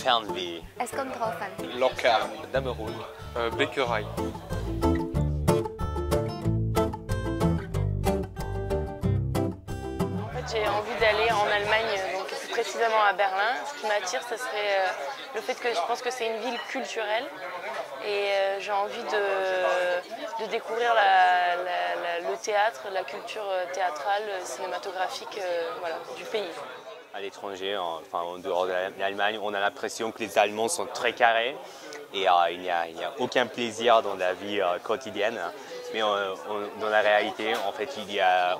Fernweh. Es kommt drauf an. Locarno, Dameroun, Bäckerei. En fait, j'ai envie d'aller en Allemagne, donc plus précisément à Berlin. Ce qui m'attire, ce serait le fait que je pense que c'est une ville culturelle et j'ai envie de découvrir le théâtre, la culture théâtrale, cinématographique voilà, du pays. À l'étranger, enfin en dehors de l'Allemagne, on a l'impression que les Allemands sont très carrés et il n'y a aucun plaisir dans la vie quotidienne. Mais dans la réalité, en fait,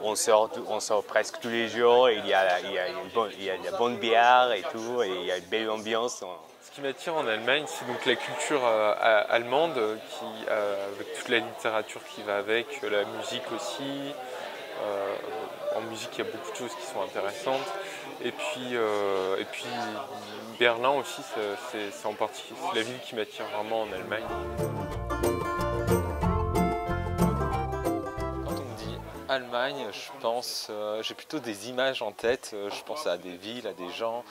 on sort presque tous les jours, il y a de la bonne bière et tout, et il y a une belle ambiance. Ce qui m'attire en Allemagne, c'est donc la culture allemande, avec toute la littérature qui va avec, la musique aussi. En musique, il y a beaucoup de choses qui sont intéressantes. Et puis Berlin aussi, c'est en partie la ville qui m'attire vraiment en Allemagne. Quand on me dit Allemagne, je pense, j'ai plutôt des images en tête. Je pense à des villes, à des gens.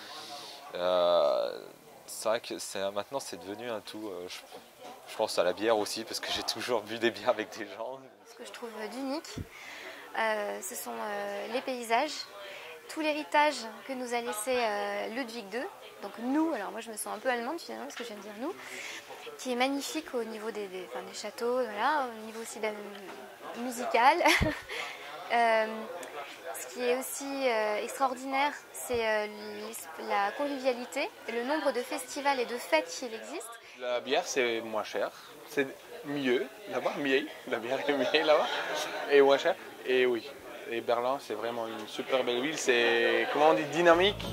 C'est vrai que maintenant c'est devenu un tout. Je pense à la bière aussi parce que j'ai toujours bu des bières avec des gens. Ce que je trouve d'unique, ce sont les paysages, tout l'héritage que nous a laissé Ludwig II, donc nous, alors moi je me sens un peu allemande finalement parce que je viens de dire nous, qui est magnifique au niveau des châteaux, voilà, au niveau aussi musical. Ce qui est aussi extraordinaire, c'est la convivialité et le nombre de festivals et de fêtes qui existent. La bière, c'est moins cher, c'est mieux là-bas, la bière est mieux là-bas, et moins cher. Et oui, et Berlin, c'est vraiment une super belle ville, c'est, comment on dit, dynamique.